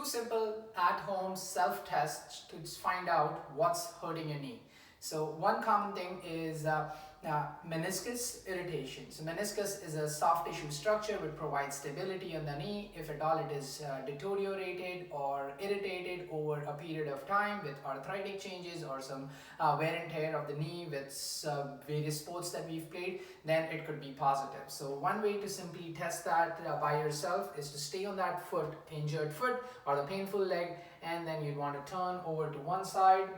simple at-home self-tests to find out what's hurting your knee. So one common thing is meniscus irritation. So meniscus is a soft tissue structure which provides stability on the knee. If at all it is deteriorated or irritated over a period of time with arthritic changes or some wear and tear of the knee with various sports that we've played, then it could be positive. So one way to simply test that by yourself is to stay on that foot, injured foot or the painful leg, and then you'd want to turn over to one side,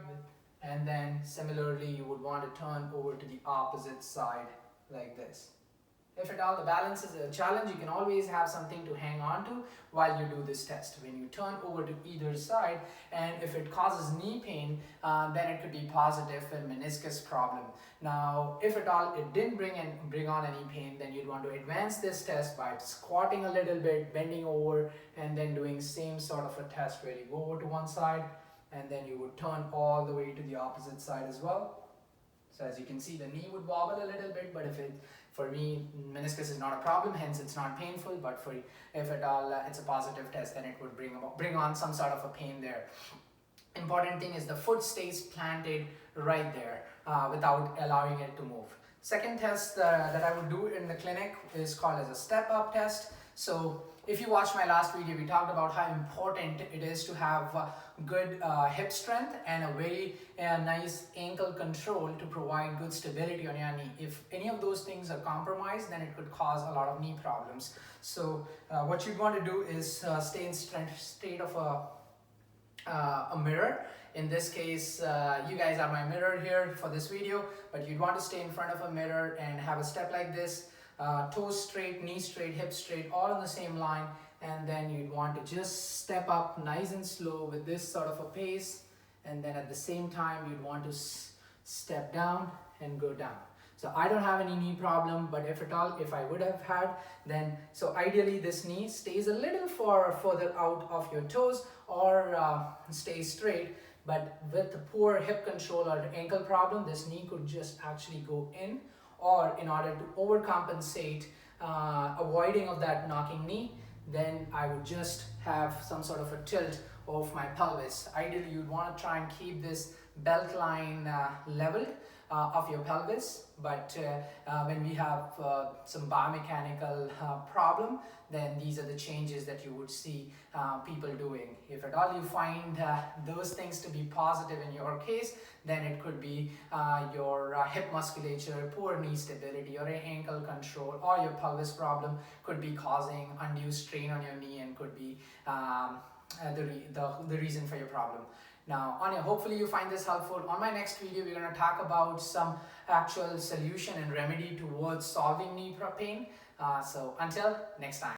and then similarly you would want to turn over to the opposite side like this. If at all the balance is a challenge, you can always have something to hang on to while you do this test. When you turn over to either side, and if it causes knee pain, then it could be positive and meniscus problem. Now, if at all it didn't bring on any pain, then you'd want to advance this test by squatting a little bit, bending over, and then doing same sort of a test where you go over to one side, and then you would turn all the way to the opposite side as well. So as you can see, the knee would wobble a little bit, but for me, meniscus is not a problem, hence it's not painful. But if at all it's a positive test, then it would bring on some sort of a pain there. Important thing is the foot stays planted right there without allowing it to move. Second test that I would do in the clinic is called as a step-up test. So if you watched my last video, we talked about how important it is to have good hip strength and a very nice ankle control to provide good stability on your knee. If any of those things are compromised, then it could cause a lot of knee problems. So what you're going to do is stay in state of a mirror. In this case, you guys are my mirror here for this video, but you'd want to stay in front of a mirror and have a step like this. Toes straight, knee straight, hips straight, all on the same line, and then you'd want to just step up nice and slow with this sort of a pace, and then at the same time you'd want to step down and go down. So I don't have any knee problem, but if at all, if I would have had, then so ideally this knee stays a little further out of your toes or stays straight. But with the poor hip control or ankle problem, this knee could just actually go in, or in order to overcompensate avoiding of that knocking knee, then I would just have some sort of a tilt of my pelvis. Ideally, you'd want to try and keep this belt line leveled of your pelvis, but when we have some biomechanical problem, then these are the changes that you would see people doing. If at all you find those things to be positive in your case, then it could be your hip musculature, poor knee stability, or ankle control, or your pelvis problem could be causing undue strain on your knee and could be the reason for your problem. Now, hopefully you find this helpful. On my next video, we're going to talk about some actual solution and remedy towards solving knee pain. So until next time.